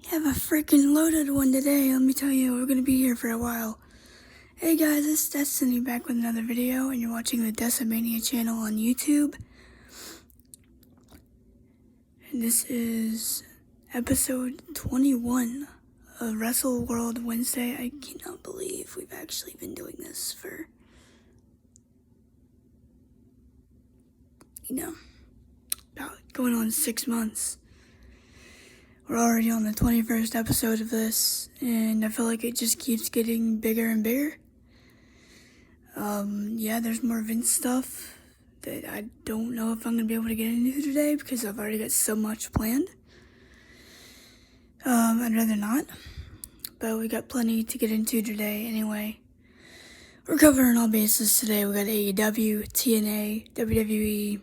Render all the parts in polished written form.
Have a freaking loaded one today. Let me tell you, we're gonna be here for a while. Hey guys, it's Destiny back with another video, and you're watching the Decimania channel on YouTube. And this is episode 21 of Wrestle World Wednesday. I cannot believe we've actually been doing this for, about going on 6 months. We're already on the 21st episode of this, and I feel like it just keeps getting bigger and bigger. There's more Vince stuff that I don't know if I'm going to be able to get into today because I've already got so much planned. I'd rather not, but we got plenty to get into today anyway. We're covering all bases today. We got AEW, TNA, WWE,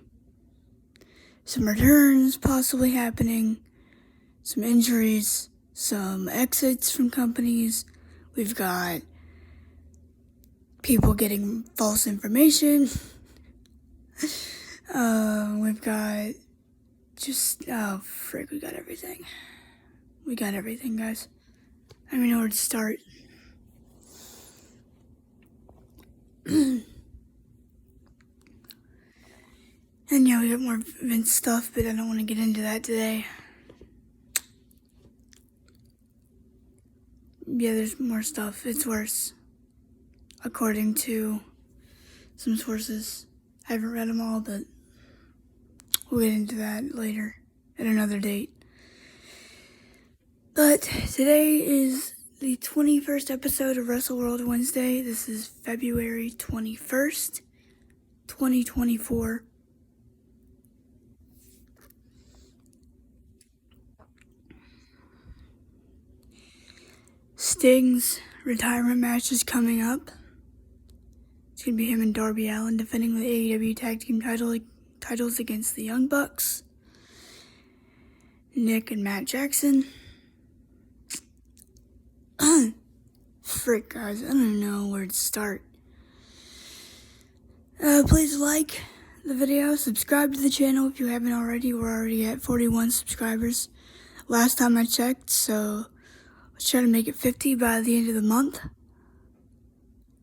some returns possibly happening, some injuries, some exits from companies. We've got people getting false information. We've got we got everything. We got everything, guys. I don't even know where to start. And yeah, we got more Vince stuff, but I don't want to get into that today. Yeah, there's more stuff. It's worse, according to some sources. I haven't read them all, but we'll get into that later at another date. But today is the 21st episode of Wrestle World Wednesday. This is February 21st, 2024. Sting's retirement match is coming up. It's going to be him and Darby Allin defending the AEW Tag Team titles against the Young Bucks, Nick and Matt Jackson. Frick, guys, I don't know where to start. Please like the video, subscribe to the channel if you haven't already. We're already at 41 subscribers last time I checked, so let's try to make it 50 by the end of the month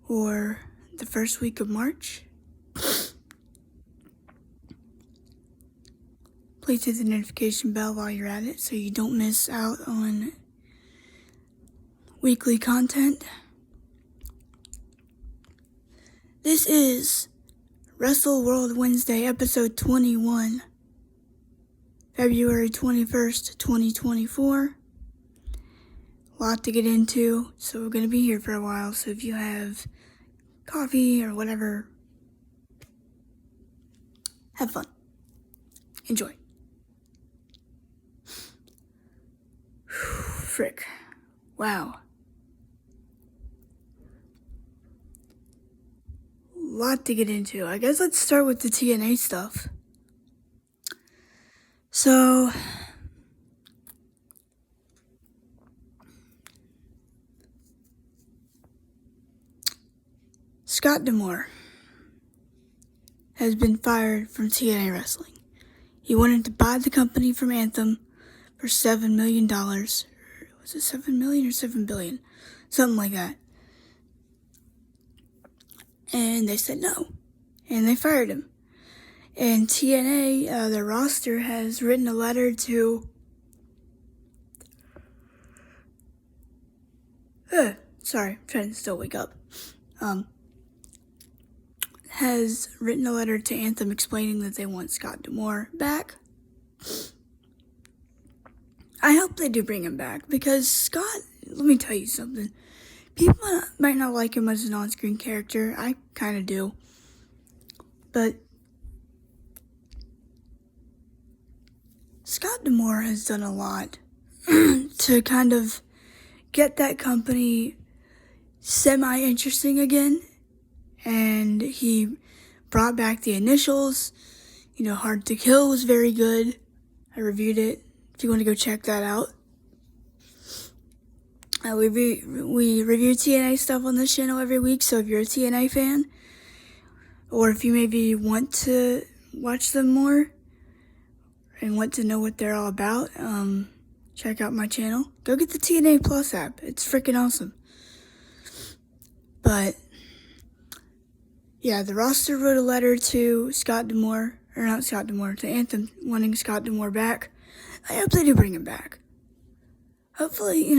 or the first week of March. Please hit the notification bell while you're at it so you don't miss out on weekly content. This is Wrestle World Wednesday, episode 21, February 21st, 2024. A lot to get into, so we're going to be here for a while. So if you have coffee or whatever, have fun. Enjoy. Frick. Wow. Lot to get into. I guess let's start with the TNA stuff. So, Scott D'Amore has been fired from TNA Wrestling. He wanted to buy the company from Anthem for $7 million. Was it $7 million or $7 billion? Something like that. And they said no. And they fired him. And TNA, their roster, has written a letter to... sorry, I'm trying to still wake up. Has written a letter to Anthem explaining that they want Scott D'Amore back. I hope they do bring him back, because Scott, let me tell you something. People might not like him as an on-screen character. I kind of do. But Scott D'Amore has done a lot to kind of get that company semi-interesting again. And he brought back the initials. Hard to Kill was very good. I reviewed it. If you want to go check that out. We review TNA stuff on this channel every week, so if you're a TNA fan, or if you maybe want to watch them more and want to know what they're all about, check out my channel. Go get the TNA Plus app. It's freaking awesome. But, yeah, the roster wrote a letter to to Anthem, wanting Scott D'Amore back. I hope they do bring him back. Hopefully,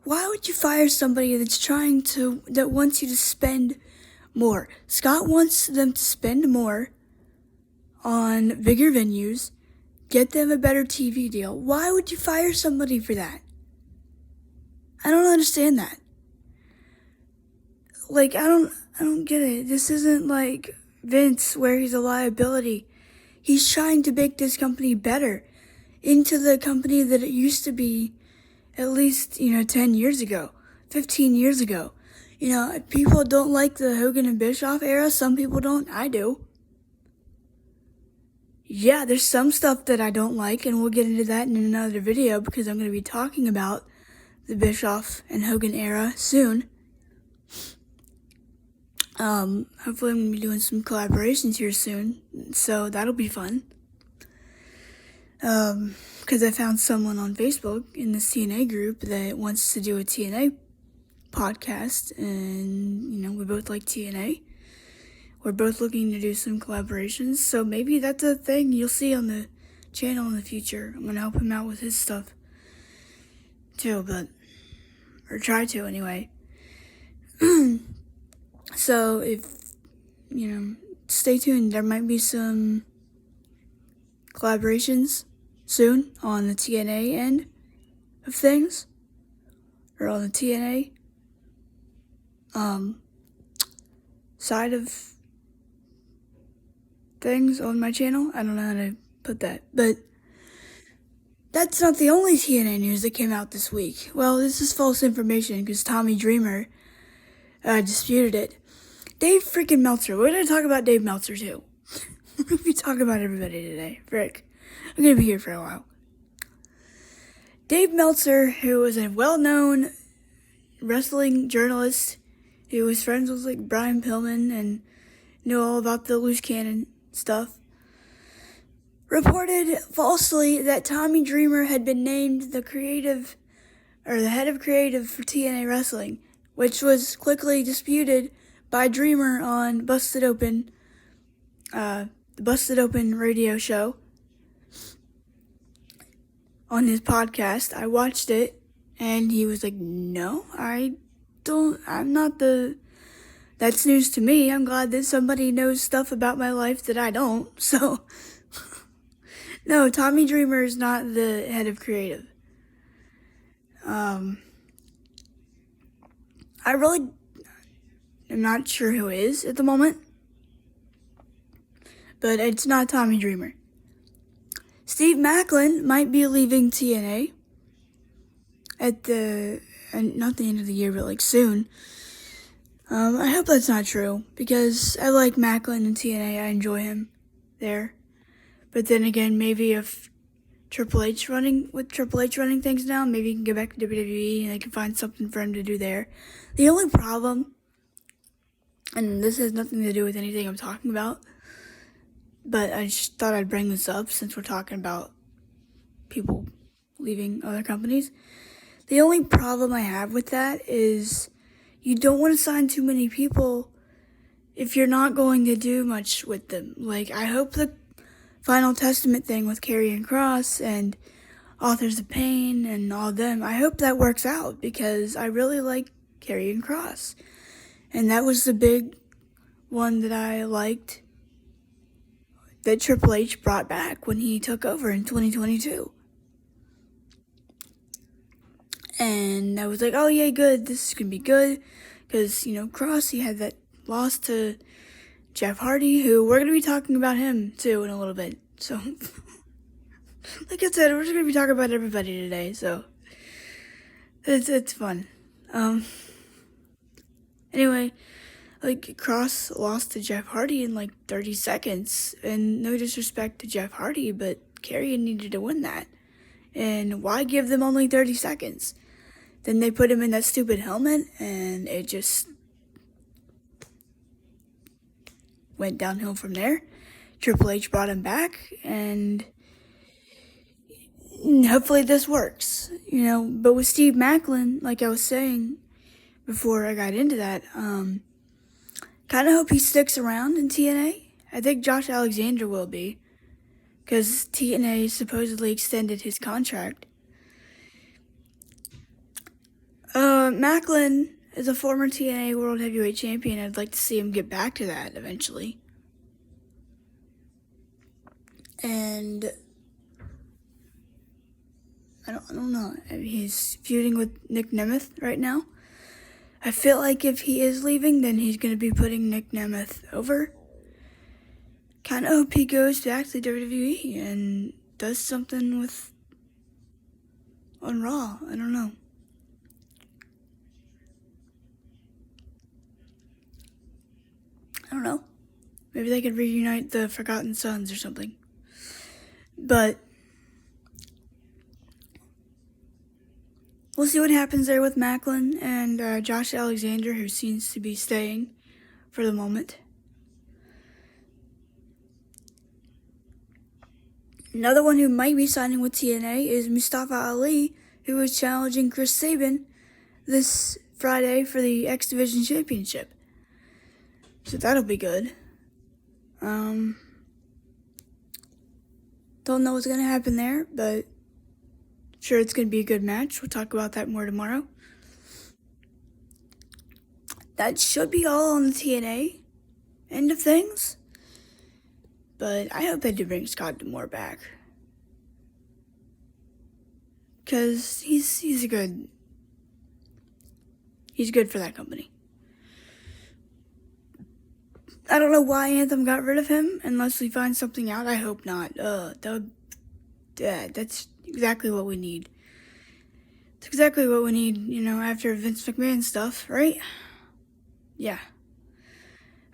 why would you fire somebody that wants you to spend more? Scott wants them to spend more on bigger venues, get them a better TV deal. Why would you fire somebody for that? I don't understand that. I don't get it. This isn't like Vince where he's a liability. He's trying to make this company better into the company that it used to be at least, 10 years ago, 15 years ago. People don't like the Hogan and Bischoff era. Some people don't. I do. Yeah, there's some stuff that I don't like, and we'll get into that in another video because I'm going to be talking about the Bischoff and Hogan era soon. Hopefully I'm going to be doing some collaborations here soon, so that'll be fun. Because I found someone on Facebook in the TNA group that wants to do a TNA podcast, and, we both like TNA. We're both looking to do some collaborations, so maybe that's a thing you'll see on the channel in the future. I'm going to help him out with his stuff, too, or try to anyway. So, stay tuned. There might be some collaborations soon on the TNA end of things, or on the TNA side of things on my channel. I don't know how to put that, but that's not the only TNA news that came out this week. Well, this is false information because Tommy Dreamer disputed it. Dave freaking Meltzer. We're going to talk about Dave Meltzer too. We're going to be talking about everybody today. Frick. I'm going to be here for a while. Dave Meltzer, who was a well-known wrestling journalist who was friends with Brian Pillman and knew all about the loose cannon stuff, reported falsely that Tommy Dreamer had been named the head of creative for TNA Wrestling, which was quickly disputed by Dreamer on the Busted Open radio show on his podcast. I watched it, and he was like, no, I'm not that's news to me. I'm glad that somebody knows stuff about my life that I don't, so, no, Tommy Dreamer is not the head of creative. I really am not sure who is at the moment, but it's not Tommy Dreamer. Steve Macklin might be leaving TNA not the end of the year, but soon. I hope that's not true, because I like Macklin and TNA. I enjoy him there. But then again, maybe if Triple H running things now, maybe he can go back to WWE and they can find something for him to do there. The only problem, and this has nothing to do with anything I'm talking about, but I just thought I'd bring this up since we're talking about people leaving other companies. The only problem I have with that is you don't want to sign too many people if you're not going to do much with them. I hope the Final Testament thing with Karrion Kross and Authors of Pain and all them, I hope that works out because I really like Karrion Kross. And that was the big one that I liked that Triple H brought back when he took over in 2022. And I was like, oh yeah, good, this is going to be good. Because, Kross, he had that loss to Jeff Hardy, who we're going to be talking about him too in a little bit. So, like I said, we're just going to be talking about everybody today, so it's fun. Anyway, Kross lost to Jeff Hardy in 30 seconds, and no disrespect to Jeff Hardy, but Karrion needed to win that. And why give them only 30 seconds? Then they put him in that stupid helmet, and it just went downhill from there. Triple H brought him back, and hopefully this works. but with Steve Macklin, like I was saying before I got into that, kind of hope he sticks around in TNA. I think Josh Alexander will be, because TNA supposedly extended his contract. Macklin is a former TNA World Heavyweight Champion. I'd like to see him get back to that eventually. And I don't know. He's feuding with Nick Nemeth right now. I feel like if he is leaving, then he's going to be putting Nick Nemeth over. Kind of hope he goes back to WWE and does something on Raw. I don't know. Maybe they could reunite the Forgotten Sons or something. But we'll see what happens there with Macklin and Josh Alexander, who seems to be staying for the moment. Another one who might be signing with TNA is Mustafa Ali, who is challenging Chris Sabin this Friday for the X Division Championship. So that'll be good. Don't know what's going to happen there, but I'm sure it's going to be a good match. We'll talk about that more tomorrow. That should be all on the TNA end of things. But I hope they do bring Scott D'Amore back. Because he's good for that company. I don't know why Anthem got rid of him, unless we find something out. I hope not. That's exactly what we need. It's exactly what we need, after Vince McMahon stuff, right? Yeah.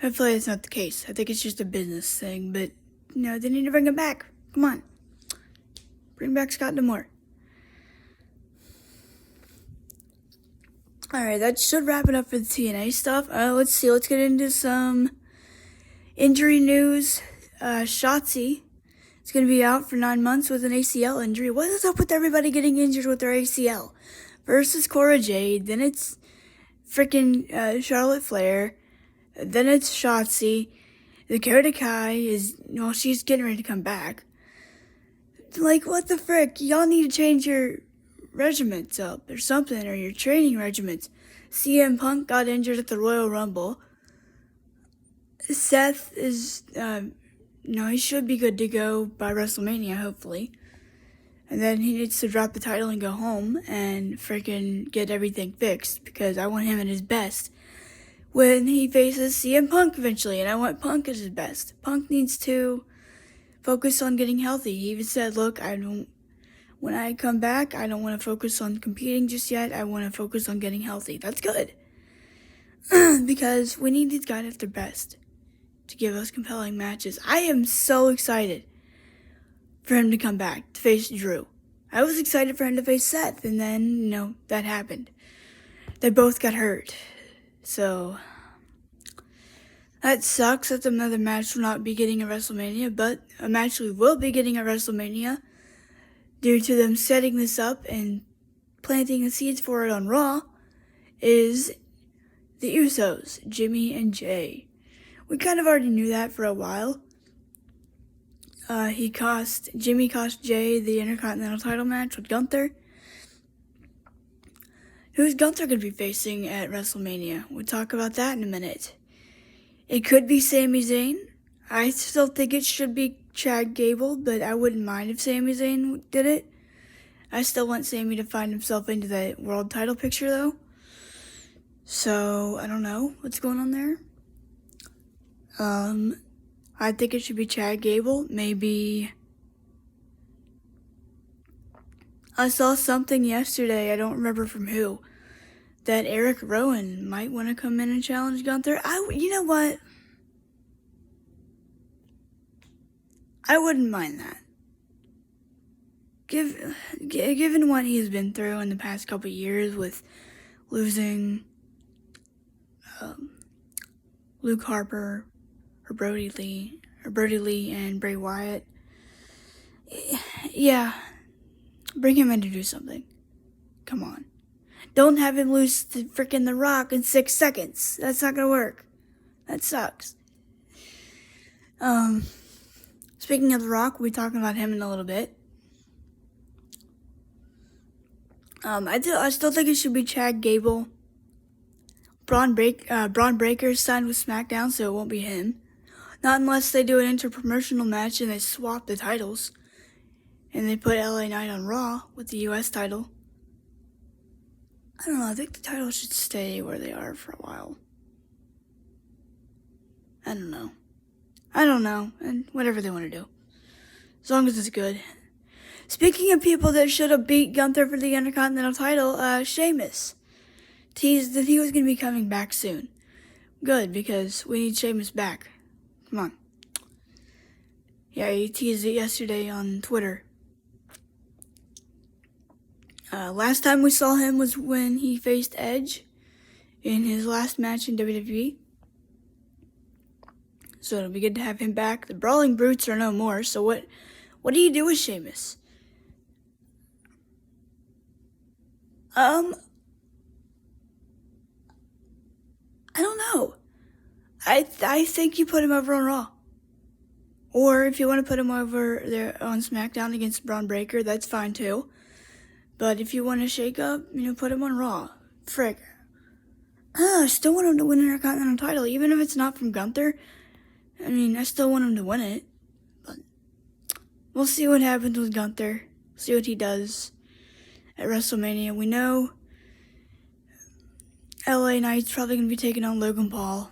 Hopefully that's not the case. I think it's just a business thing, but, they need to bring him back. Come on. Bring back Scott D'Amore. Alright, that should wrap it up for the TNA stuff. Let's get into some injury news. Shotzi is going to be out for 9 months with an ACL injury. What is up with everybody getting injured with their ACL? First it's Cora Jade, then it's freaking Charlotte Flair, then it's Shotzi. Dakota Kai she's getting ready to come back. Like, what the frick? Y'all need to change your regiments up or something, or your training regiments. CM Punk got injured at the Royal Rumble. Seth is, he should be good to go by WrestleMania, hopefully. And then he needs to drop the title and go home and freaking get everything fixed, because I want him at his best when he faces CM Punk eventually, and I want Punk at his best. Punk needs to focus on getting healthy. He even said, look, when I come back, I don't want to focus on competing just yet. I want to focus on getting healthy. That's good. Because we need these guys at their best to give us compelling matches. I am so excited for him to come back to face Drew. I was excited for him to face Seth, and then, that happened. They both got hurt. So that sucks that another match will not be getting at WrestleMania, but a match we will be getting at WrestleMania, due to them setting this up and planting the seeds for it on Raw, is the Usos, Jimmy and Jay. We kind of already knew that for a while. Jimmy cost Jay the Intercontinental title match with Gunther. Who's Gunther going to be facing at WrestleMania? We'll talk about that in a minute. It could be Sami Zayn. I still think it should be Chad Gable, but I wouldn't mind if Sami Zayn did it. I still want Sami to find himself into the world title picture, though. So, I don't know what's going on there. I think it should be Chad Gable. Maybe I saw something yesterday, I don't remember from who, that Eric Rowan might want to come in and challenge Gunther. You know what? I wouldn't mind that. Given what he's been through in the past couple of years with losing Luke Harper, or Brody Lee and Bray Wyatt, yeah, bring him in to do something. Come on. Don't have him lose to freaking The Rock in 6 seconds. That's not gonna work. That sucks. Speaking of The Rock, we'll be talking about him in a little bit. I still think it should be Chad Gable. Braun Breaker's signed with SmackDown, so it won't be him. Not unless they do an interpromotional match and they swap the titles. And they put LA Knight on Raw with the US title. I don't know, I think the title should stay where they are for a while. I don't know, and whatever they want to do. As long as it's good. Speaking of people that should have beat Gunther for the Intercontinental title, Sheamus teased that he was going to be coming back soon. Good, because we need Sheamus back. Come on. Yeah, he teased it yesterday on Twitter. Last time we saw him was when he faced Edge in his last match in WWE. So it'll be good to have him back. The Brawling Brutes are no more, so what do you do with Sheamus? I don't know. I think you put him over on Raw. Or if you want to put him over there on SmackDown against Braun Breaker, that's fine too. But if you want to shake up, put him on Raw. Frick. I still want him to win an Intercontinental title, even if it's not from Gunther. I still want him to win it. But we'll see what happens with Gunther. See what he does at WrestleMania. We know LA Knight's probably going to be taking on Logan Paul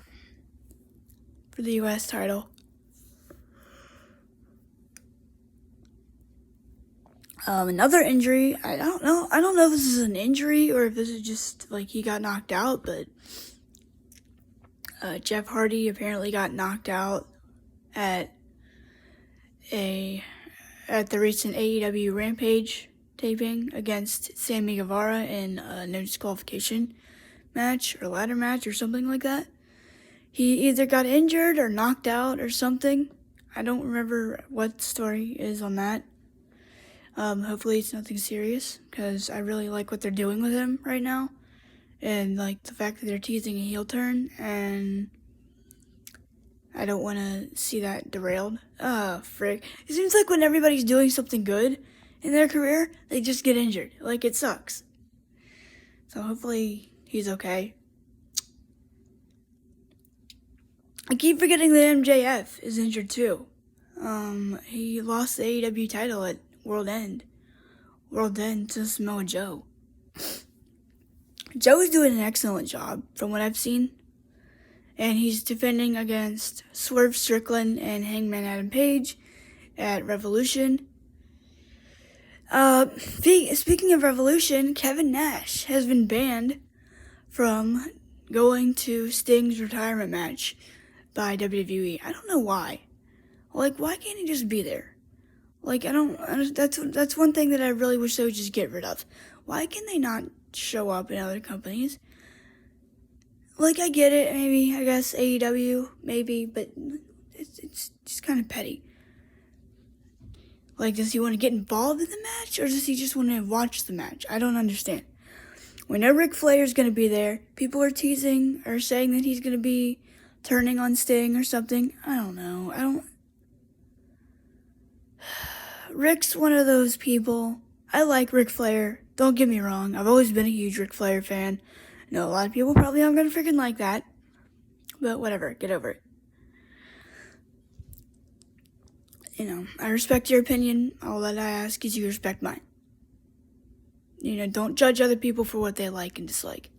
for the US title. Another injury, I don't know if this is an injury or if this is just he got knocked out, but Jeff Hardy apparently got knocked out at the recent AEW Rampage taping against Sammy Guevara in a no disqualification match or ladder match or something like that. He either got injured or knocked out or something. I don't remember what the story is on that. Hopefully it's nothing serious, because I really like what they're doing with him right now. And, the fact that they're teasing a heel turn, and I don't want to see that derailed. Frick. It seems like when everybody's doing something good in their career, they just get injured. It sucks. So hopefully he's okay. I keep forgetting that MJF is injured too. He lost the AEW title at World End to Samoa Joe. Joe is doing an excellent job from what I've seen. And he's defending against Swerve Strickland and Hangman Adam Page at Revolution. Speaking of Revolution, Kevin Nash has been banned from going to Sting's retirement match by WWE. I don't know why. Why can't he just be there? That's one thing that I really wish they would just get rid of. Why can they not show up in other companies? I get it, maybe, I guess, AEW, maybe, but it's just kind of petty. Does he want to get involved in the match, or does he just want to watch the match? I don't understand. We know Ric Flair's going to be there. People are teasing or saying that he's going to be turning on Sting or something. I don't know. Ric's one of those people. I like Ric Flair. Don't get me wrong. I've always been a huge Ric Flair fan. I know a lot of people probably aren't going to freaking like that. But whatever. Get over it. I respect your opinion. All that I ask is you respect mine. Don't judge other people for what they like and dislike.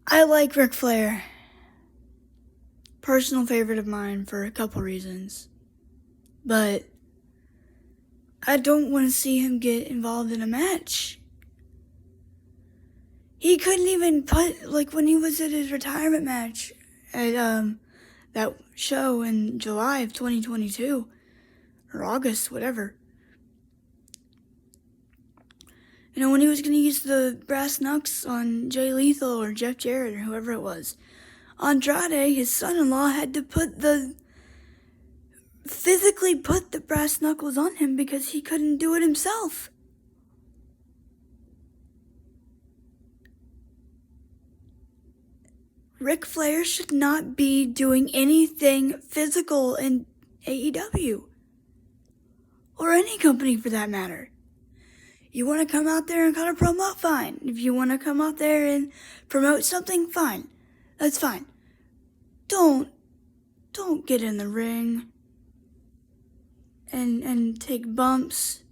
I like Ric Flair. Personal favorite of mine for a couple reasons. But I don't want to see him get involved in a match. He couldn't even put, when he was at his retirement match at that show in July of 2022, or August, whatever. When he was going to use the brass knucks on Jay Lethal or Jeff Jarrett or whoever it was, Andrade, his son-in-law, had to physically put the brass knuckles on him because he couldn't do it himself. Ric Flair should not be doing anything physical in AEW. Or any company for that matter. You want to come out there and cut a promo? Fine. If you want to come out there and promote something? Fine. That's fine. Don't get in the ring and take bumps.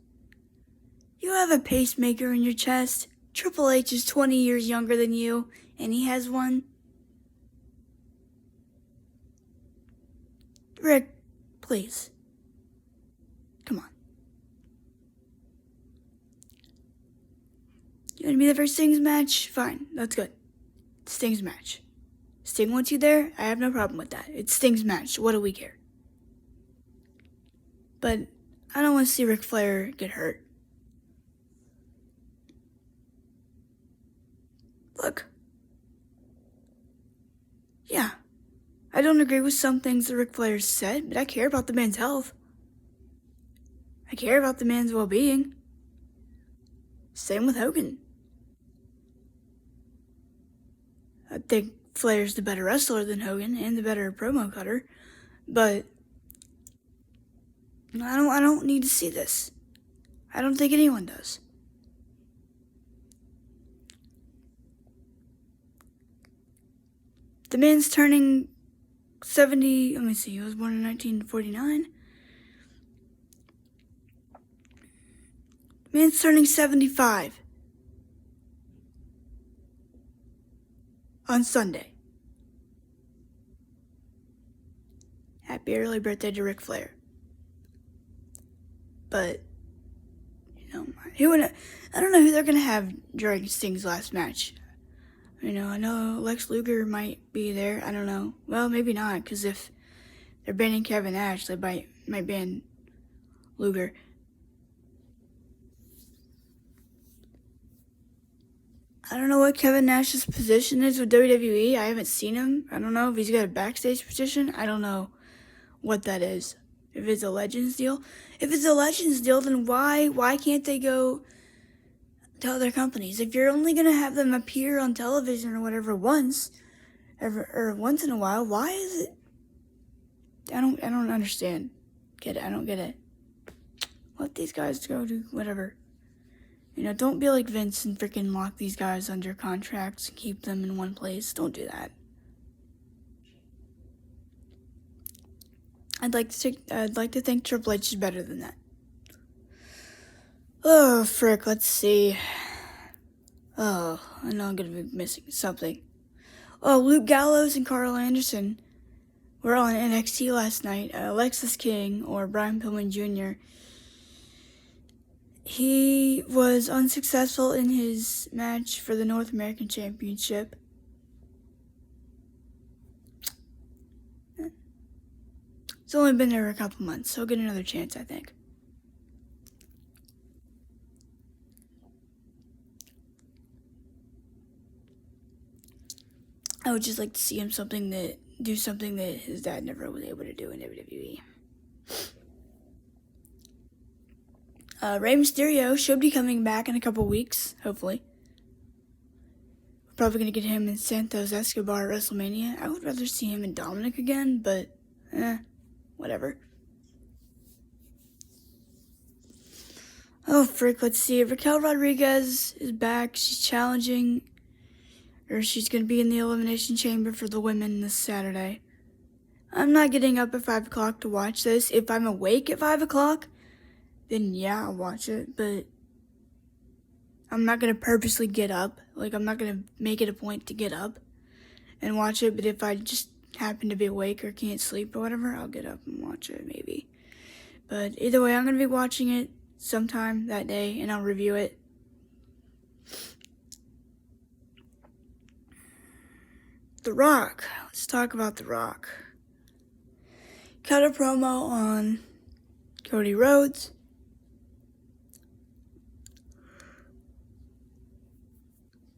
You have a pacemaker in your chest. Triple H is 20 years younger than you, and he has one. Rick, please. Come on. You want to be there for Sting's match? Fine, that's good. Sting's match. Sting wants you there? I have no problem with that. It's Sting's match. What do we care? But I don't want to see Ric Flair get hurt. Look. Yeah. I don't agree with some things that Ric Flair said, but I care about the man's health. I care about the man's well-being. Same with Hogan. I think Flair's the better wrestler than Hogan and the better promo cutter, but I don't need to see this. I don't think anyone does. The man's turning 70, let me see, he was born in 1949. The man's turning 75 on Sunday. Happy early birthday to Ric Flair. But, I don't know who they're going to have during Sting's last match. I know Lex Luger might be there. I don't know. Well, maybe not, because if they're banning Kevin Nash, they might ban Luger. I don't know what Kevin Nash's position is with WWE. I haven't seen him. I don't know if he's got a backstage position. I don't know what that is. If it's a Legends deal. If it's a Legends deal, then why can't they go to other companies? If you're only going to have them appear on television or whatever once in a while, why is it? I don't understand. I don't get it. Let these guys go do whatever. Don't be like Vince and freaking lock these guys under contracts and keep them in one place. Don't do that. I'd like to think Triple H is better than that. Oh, frick, let's see. Oh, I know I'm gonna be missing something. Oh, Luke Gallows and Carl Anderson were on NXT last night. Alexis King, or Brian Pillman Jr., he was unsuccessful in his match for the North American Championship. He's only been there a couple months, so he'll get another chance, I think. I would just like to see him do something that his dad never was able to do in WWE. Rey Mysterio should be coming back in a couple weeks, hopefully. We're probably going to get him and Santos Escobar at WrestleMania. I would rather see him and Dominic again, but whatever. Oh, frick, let's see. Raquel Rodriguez is back. She's challenging, or she's going to be in the Elimination Chamber for the women this Saturday. I'm not getting up at 5 o'clock to watch this. If I'm awake at 5 o'clock, then yeah, I'll watch it, but I'm not going to purposely get up. I'm not going to make it a point to get up and watch it, but if I just happen to be awake or can't sleep or whatever, I'll get up and watch it, maybe. But either way, I'm going to be watching it sometime that day, and I'll review it. The Rock. Let's talk about The Rock. Cut a promo on Cody Rhodes.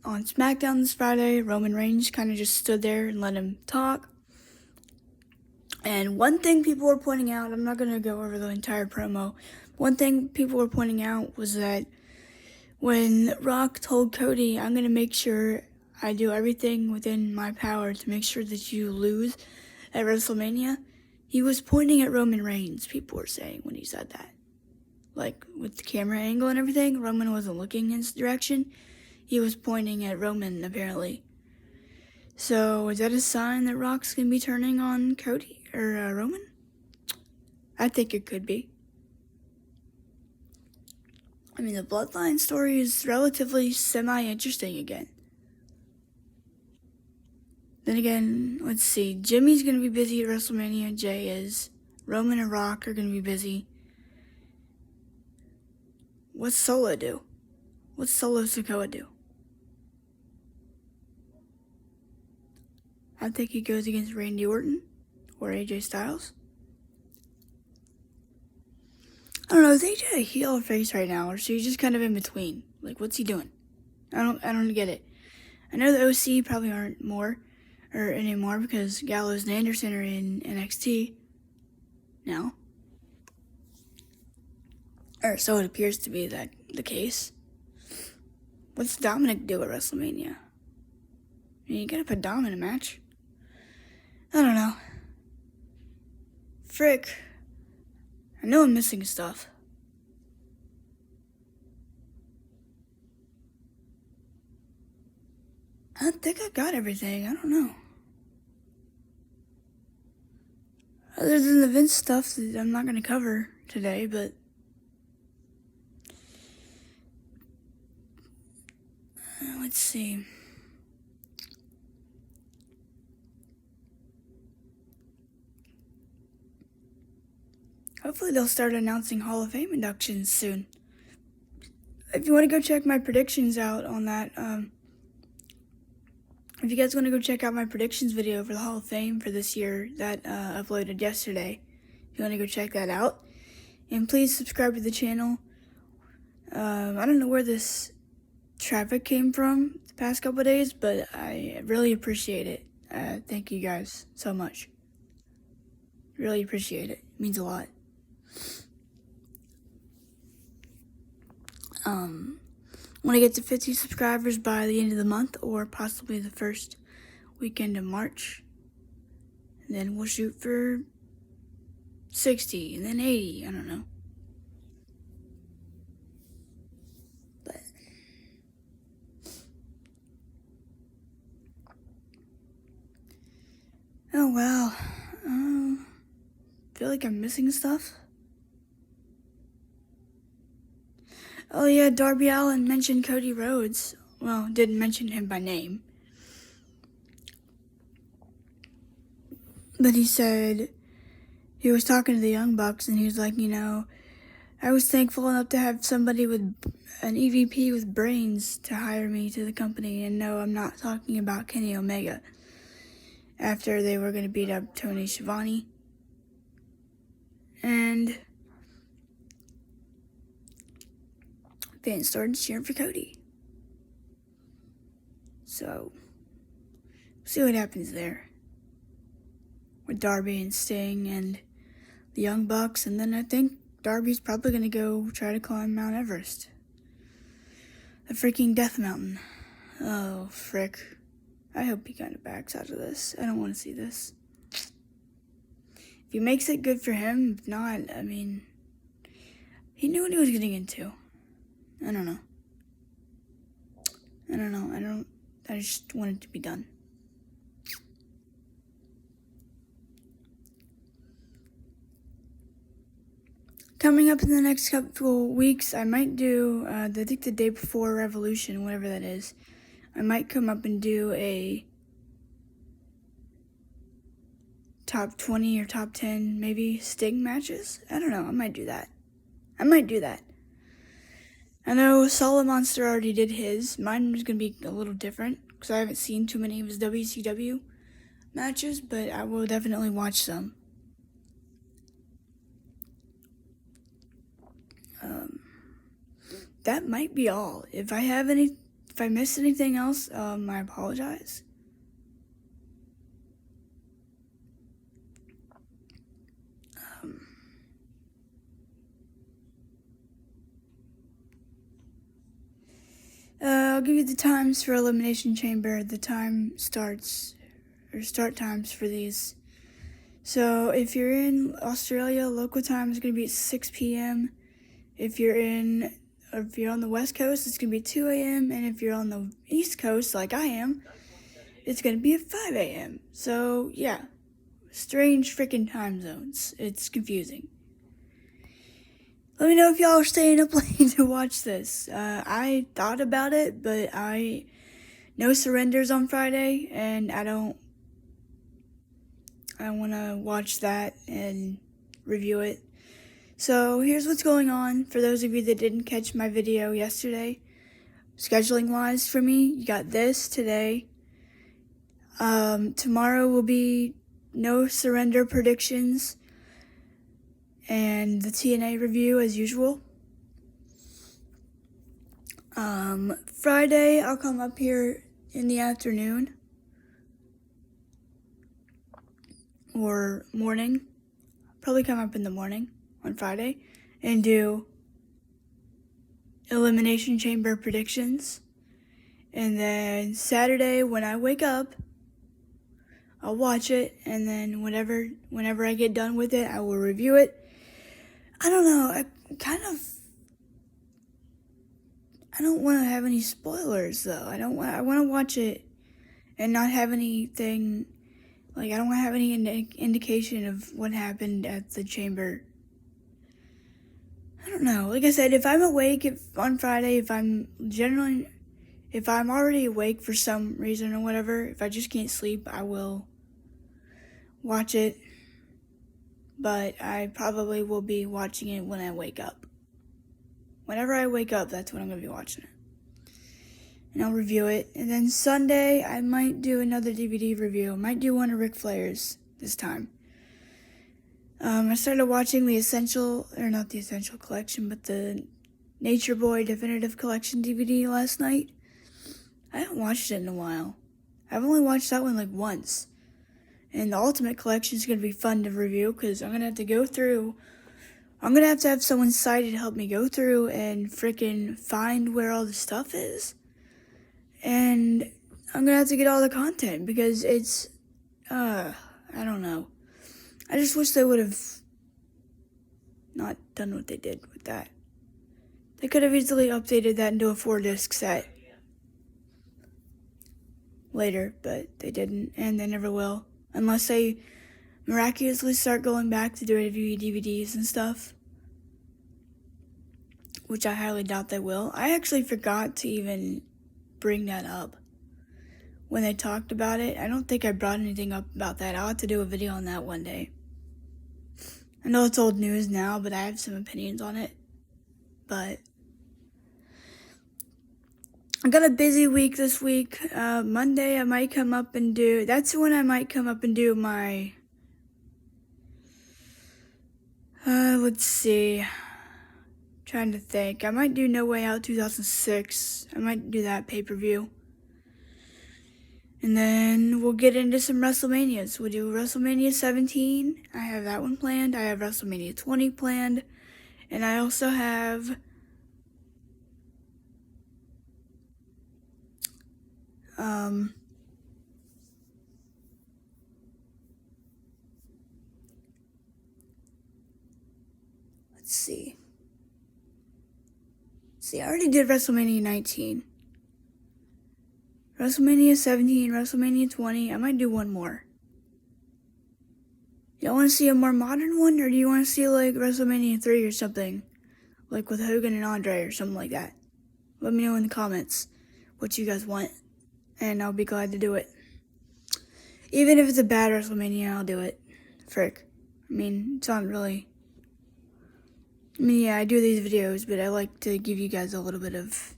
On SmackDown this Friday, Roman Reigns kind of just stood there and let him talk. And one thing people were pointing out, I'm not going to go over the entire promo, one thing people were pointing out was that when Rock told Cody, I'm going to make sure I do everything within my power to make sure that you lose at WrestleMania. He was pointing at Roman Reigns, people were saying when he said that. Like, with the camera angle and everything, Roman wasn't looking in his direction. He was pointing at Roman, apparently. So, is that a sign that Rock's gonna be turning on Cody, or Roman? I think it could be. I mean, the Bloodline story is relatively semi-interesting again. Then again, let's see. Jimmy's gonna be busy at WrestleMania, Jay is. Roman and Rock are gonna be busy. What's Solo do? What's Solo Sikoa do? I think he goes against Randy Orton or AJ Styles. I don't know, is AJ a heel or face right now, or is he just kind of in between? Like, what's he doing? I don't get it. I know the OC probably aren't anymore because Gallows and Anderson are in NXT now. Or so it appears to be that the case. What's Dominic do at WrestleMania? I mean, you gotta put Dom in a match. I don't know. Frick. I know I'm missing stuff. I think I got everything. I don't know. Other than the Vince stuff that I'm not going to cover today, but let's see. Hopefully they'll start announcing Hall of Fame inductions soon. If you want to go check my predictions out on that, if you guys want to go check out my predictions video for the Hall of Fame for this year that uploaded yesterday, if you want to go check that out, and please subscribe to the channel. I don't know where this traffic came from the past couple of days, but I really appreciate it. Thank you guys so much. Really appreciate it. It means a lot. Want to get to 50 subscribers by the end of the month or possibly the first weekend of March. And then we'll shoot for 60 and then 80. I don't know. But oh wow. Feel like I'm missing stuff. Oh yeah, Darby Allin mentioned Cody Rhodes. Well, didn't mention him by name. But he said, he was talking to the Young Bucks and he was like, I was thankful enough to have somebody with an EVP with brains to hire me to the company. And no, I'm not talking about Kenny Omega. After they were going to beat up Tony Schiavone. And fans started cheering for Cody. So, see what happens there. With Darby and Sting and the Young Bucks. And then I think Darby's probably going to go try to climb Mount Everest. The freaking Death Mountain. Oh, frick. I hope he kind of backs out of this. I don't want to see this. If he makes it, good for him. If not, I mean, he knew what he was getting into. I don't know. I just want it to be done. Coming up in the next couple weeks, I might do, I think the day before Revolution, whatever that is, I might come up and do a top 20 or top 10, maybe Sting matches. I don't know, I might do that. I know Solid Monster already did his. Mine was going to be a little different because I haven't seen too many of his WCW matches, but I will definitely watch some. That might be all. If I missed anything else, I apologize. I'll give you the times for Elimination Chamber, the start times for these. So if you're in Australia, local time is going to be at 6 p.m. If you're on the West Coast, it's going to be 2 a.m. And if you're on the East Coast, like I am, it's going to be at 5 a.m. So, yeah, strange freaking time zones. It's confusing. Let me know if y'all are staying up late to watch this. I thought about it, but no surrenders on Friday, and I want to watch that and review it. So here's what's going on. For those of you that didn't catch my video yesterday, scheduling wise for me, you got this today. Tomorrow will be no surrender predictions and the TNA review as usual. Friday, I'll come up here in the afternoon or morning. Probably come up in the morning on Friday and do Elimination Chamber predictions. And then Saturday, when I wake up, I'll watch it, and then whenever I get done with it, I will review it. I don't know, I don't want to have any spoilers, though. I want to watch it and not have anything, I don't want to have any indication of what happened at the chamber. I don't know. Like I said, if I'm awake on Friday, if I'm already awake for some reason or whatever, if I just can't sleep, I will watch it. But I probably will be watching it when I wake up. Whenever I wake up, that's when I'm going to be watching it. And I'll review it. And then Sunday, I might do another DVD review. I might do one of Ric Flair's this time. I started watching not the Essential Collection, but the Nature Boy Definitive Collection DVD last night. I haven't watched it in a while. I've only watched that one once. And the Ultimate Collection is going to be fun to review because I'm going to have to go through. I'm going to have someone sighted help me go through and freaking find where all the stuff is. And I'm going to have to get all the content because it's, I don't know. I just wish they would have not done what they did with that. They could have easily updated that into a 4-disc set later, but they didn't, and they never will. Unless they miraculously start going back to WWE DVDs and stuff, which I highly doubt they will. I actually forgot to even bring that up when they talked about it. I don't think I brought anything up about that. I'll have to do a video on that one day. I know it's old news now, but I have some opinions on it. But I got a busy week this week. Monday I might come up and do, that's when I might come up and do my, let's see, trying to think. I might do No Way Out 2006. I might do that pay-per-view. And then we'll get into some WrestleManias. We'll do WrestleMania 17. I have that one planned. I have WrestleMania 20 planned. And I also have let's see. I already did WrestleMania 19. WrestleMania 17, WrestleMania 20. I might do one more. Y'all want to see a more modern one, or do you want to see WrestleMania 3 or something? With Hogan and Andre or something like that. Let me know in the comments what you guys want, and I'll be glad to do it. Even if it's a bad WrestleMania, I'll do it. Frick. It's not really. Yeah, I do these videos, but I like to give you guys a little bit of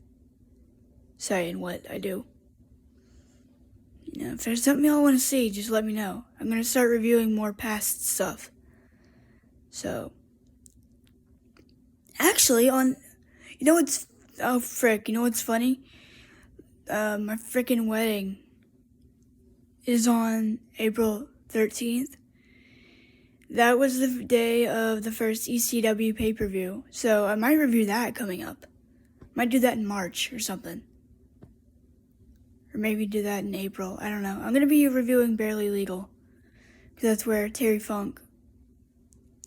say in what I do. If there's something y'all want to see, just let me know. I'm going to start reviewing more past stuff. So, actually, you know what's funny? My freaking wedding is on April 13th. That was the day of the first ECW pay-per-view, so I might review that coming up. Might do that in March or something. maybe do that in April. I don't know. I'm going to be reviewing Barely Legal, because that's where Terry Funk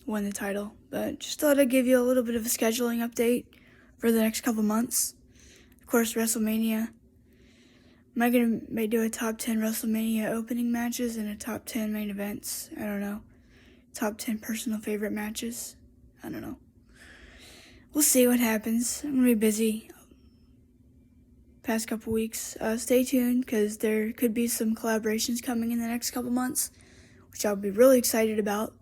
won the title. But just thought I'd give you a little bit of a scheduling update for the next couple months. Of course, WrestleMania. Am I going to do a top 10 WrestleMania opening matches and a top 10 main events? I don't know. Top 10 personal favorite matches? I don't know. We'll see what happens. I'm going to be busy past couple weeks. Stay tuned, because there could be some collaborations coming in the next couple months, which I'll be really excited about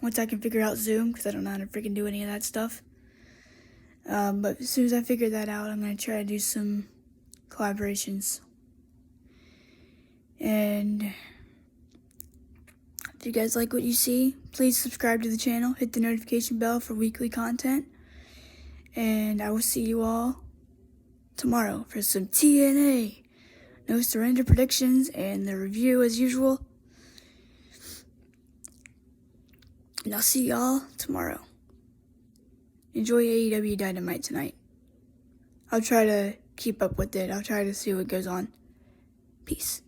once I can figure out Zoom, because I don't know how to freaking do any of that stuff. But as soon as I figure that out, I'm going to try to do some collaborations. And if you guys like what you see, please subscribe to the channel, hit the notification bell for weekly content, and I will see you all tomorrow for some TNA. No surrender predictions and the review as usual. And I'll see y'all tomorrow. Enjoy AEW Dynamite tonight. I'll try to keep up with it. I'll try to see what goes on. Peace.